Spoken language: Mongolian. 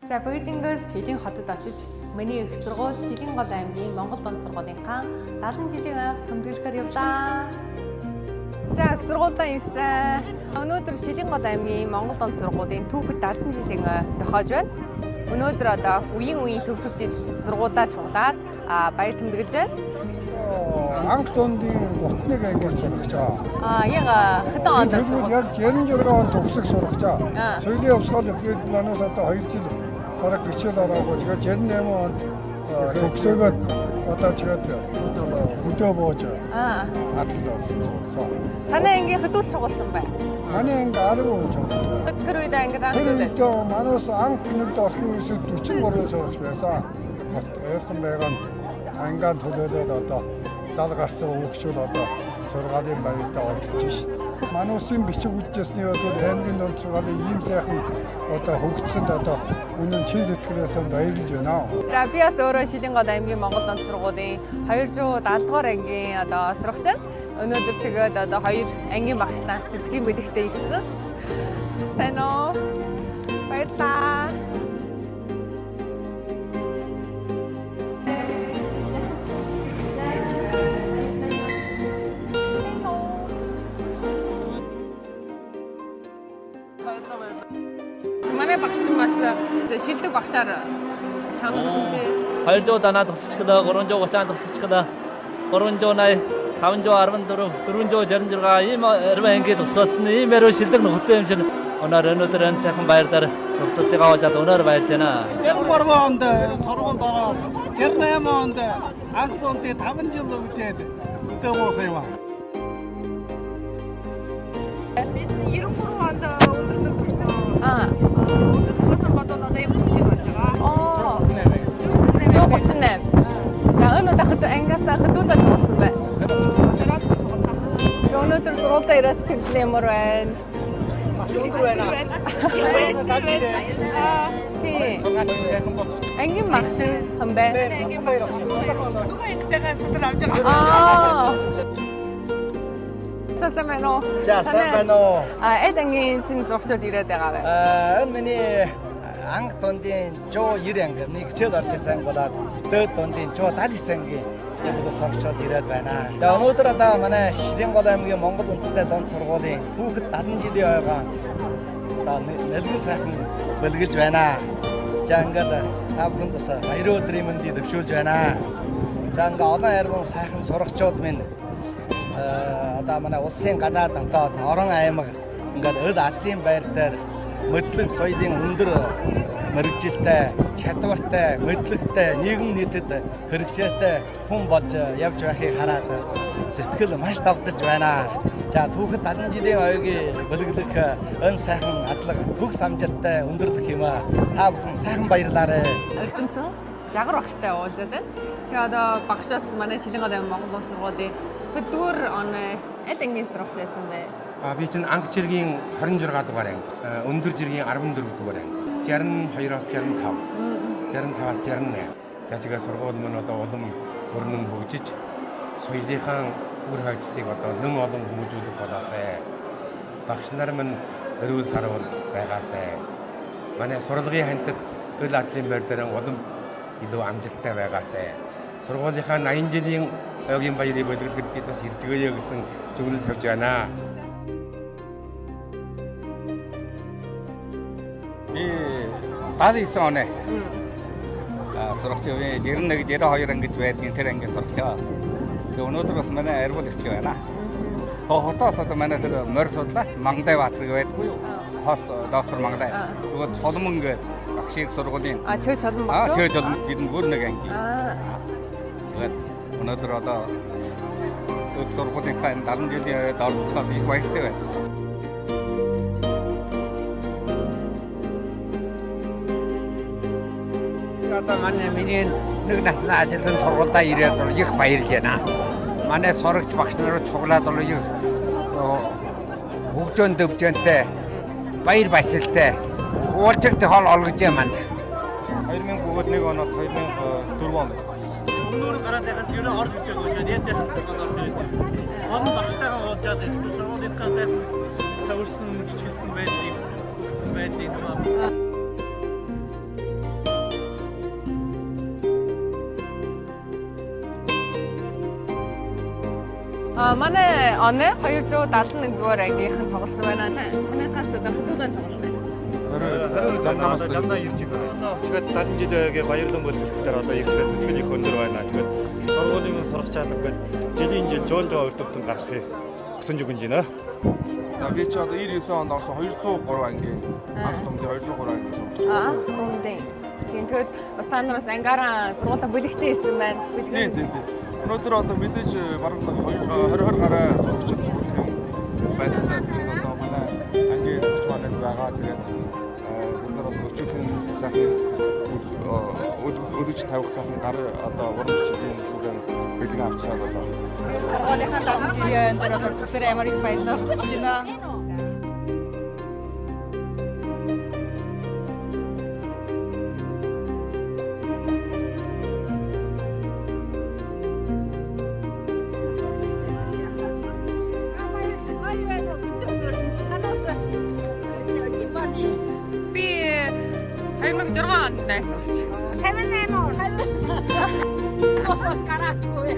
За Бээжингээс Шилэн хотод очиж миний их сургууль Шилэнгол аймгийн Монгол дунд сургуулийнхаа 70 жилийн анх тэмдэглэхээр явлаа. За их сургуультай ирсэн. Өнөөдөр Шилэнгол аймгийн Монгол дунд сургуулийн түүхэд 70 жилийн тохиож байна. Өнөөдөр одоо үеийн төгсөгч сургуулиудаа чуулаад баяр тэмдэглэж байна. Анх дундын гутныг ангид сурах чаа. Яг хэдэн онд тэгвэл яг 66 он төгсөх сурах чаа. Соёлын явсгал ихэд манайс одоо 2 жил бараг гिचэл ороогүй. Тэгээд 68 онд төгсөөгөөд одоо чигээд хөдөө бууж атлуулсан. Танай ангийн хөдөө чуулсан бай. Манай анги 10 хүн чуулсан. Тэр үед анги даахгүй. Тэр манайс анх нэг орхийн үеэс 43 сурах байсан. Ойрхон байгаа нь ангаа төлөөлөөд одоо 70 гарсан хүүхчүүд одоо сургаалын баяртаа оролцож шít. Манайсын бичиг үдчээсний хувьд аймгийн дунд сургаалын ийм сайхан одоо хөгжсөнд одоо үнэн чин сэтгэлээс баярлж байна. За би бас өөрөө Шилэнгол аймгийн Монгол дунд сургуулийн 270 дугаар ангийн одоо сурагч байна. Өнөөдөр тэгээд одоо 2 ангийн багш нар цэцгийн бэлэгтээ ирсэн. Сайн уу? Баярлалаа. Манай багш бас шилдэг багшаар шагналтай. 200 данаа төгсчихлээ, 330 төгсчихлээ. 380, 514, 466 ийм эрвэн анги төгсөөсөн. Ийм эрвэн шилдэг нөхөдтэй юм чинь өнөөдөр энэ сайхан баяраар нөхдөдтэйгээ уулзаад өнөр баярж байна. 63 онд сургуульд ороод 68 онд анх дундын 5 жил үжээд хөдөө буусан юм аа. Бид 93 онд өндөрнөд төрсөн. Өндөрнөөс бодоод одоо 30 жил болж байгаа. 38. За өнөөдөр хөдөө ангиасаа хөдөөдөж чуулсан бай. Тэраад чуулсан. Өнөөдөр сургуультай ирээс тэмдэглэн ямар байна? Өндөр байна. Ангийн багш хэн бэ? Ангийн багш. Нөгөө ихтэйгээ сүдэр авч байгаа. Сайн уу? За сайн байна уу? Эдэнгийн чинь зурчод ирээд байгаа бай. Энэ миний анх дундын 190 анги нэг хичээл орж исэн болоод дээд дундын 179 анги яг л сурагчид ирээд байна. За өнөөдөр одоо манай Шилэнгол аймгийн Монгол үндэсний дунд сургуулийн түүхэд 70 жилийн ойгоо одоо нэлгэр сайхан бэлгэлж байна. За ингээд та бүхэнд бас баярын өдрийн мэндийг төвшүүлж байна. За ингээд олон ярман сайхан сурагчид минь одоо манай улсын гадаад дотоод орон аймаг ингээд өл адлын байр дээр мэдлэг соёлын өндөр мэрэгжилтэй, чадвартай, мэдлэгтэй, нийгэм нийтэд хэрэгжээтэй хүн болж явж байхыг хараад сэтгэл маш догдолж байна. За түүхэд 70 жилийн ойгийг бэлгэлэх энэ сайхан адлага төгс амжилттай өндөрлөх юм аа. Та бүхэн сайхан баярлаарай. Эрдэмтэн жагар багштай уулзаад байна. Тэгээ одоо багшаас манай Шилэнгол аймгийн Монгол дунд сургуулийн хөдөлгөөр оны аль ангийн сурагч байсан бэ? Би чинь анх жиргийн 26 дугаар анги, өндөр жиргийн 14 дугаар анги. 62-аас 65, 65-аас 68. За чигээ сургууль мөн одоо улам өрнөн хөгжиж соёлынхаа үр хойцсыг одоо нэн олон хүмүүжүүлэх болоосай. Багш нар мань өрөөл сарвал байгаасай. Манай сурлагын хантад өл адлын байр дээр улам илүү амжилттай байгаасай. Сургуулийнхаа 80 жилийн ойгийн баярыг бэлгэлэхэд бид бас ирж өгөөё гэсэн зөвлөл тавьж байна. Би 79 оны сурагч үе 91 92 ангиж байдгийн тэр ангийн сурагчаа. Тэгээ өнөөдөр бас манай арвал ирч байна. Хотоос одоо манай тэр морь судлаач Мангалай Баатар байдгүй юу? Хос доктор Мангалай. Тэгвэл Цолмон гэдэг багшийн сургуулийн Чөөж чолмон багш. Чөөж чолмон бидний бүр нэг анги. Тэгээд өнөөдөр одоо их сургуулийнхаа 70 жилийн үед оролцоход их баяртай байна. Одоо миний нэг насны ажиллан сургуультай ирээд их баярлж байна. Манай сурагч багш нарыг цуглаад их хөгжөөн дэвжэнтэй баяр баясгалтай уулзалт хол олгож байна. 2001 оноос 2004 он байсан. Өмнөр гараад байхаас юу орж ичээд байгаа юм сайхан орж ирээд. Олон багштайгаа уулзаад ирсэн. Сургуулийнхаа сайхан тавирсан, жижигсэн байдлыг өгсөн байдлыг хамаа. манай оны 271-р ангийнхан цугласан байна. Танайхаас одоо хэдүүлэн цугласан. Замнаас замнаа ирж байгаа. Тэгээд 70 жилийн баярлан бүлгэлтээр одоо ихсээ сэтгэл их өндөр байна. Тэгээд сургуулийн сурах чадлага гээд жилийн жил жон өртөвтөн гарахыг хүсэж өгнж байна. Би ч одоо 99 онд орсон 203 ангийн анх томдын 203 ангийн сурагч. Анх томдын. Тэгээд бас та нараас ангаараа сургуультаа бүлэгтээ ирсэн байна. Тийм. Өнөөдөр одоо мэдээж бараг 20 гаруй сурагчид зүгэл юм байдалтай. Тэгээд одоо манай ангийн өгч манад байгаа. Тэгээд бид нар бас өчигдөр сайхан өдөрч тавих сайхан гар одоо урамчдын бүхэн бэлгэн авчираад одоо Сургуулийнхаа даван жирийн дээр одоо бүгд амар их баярлалаа хүсэж байна. Би 2006 онд найсарч. 58 он. Босос караачгүй.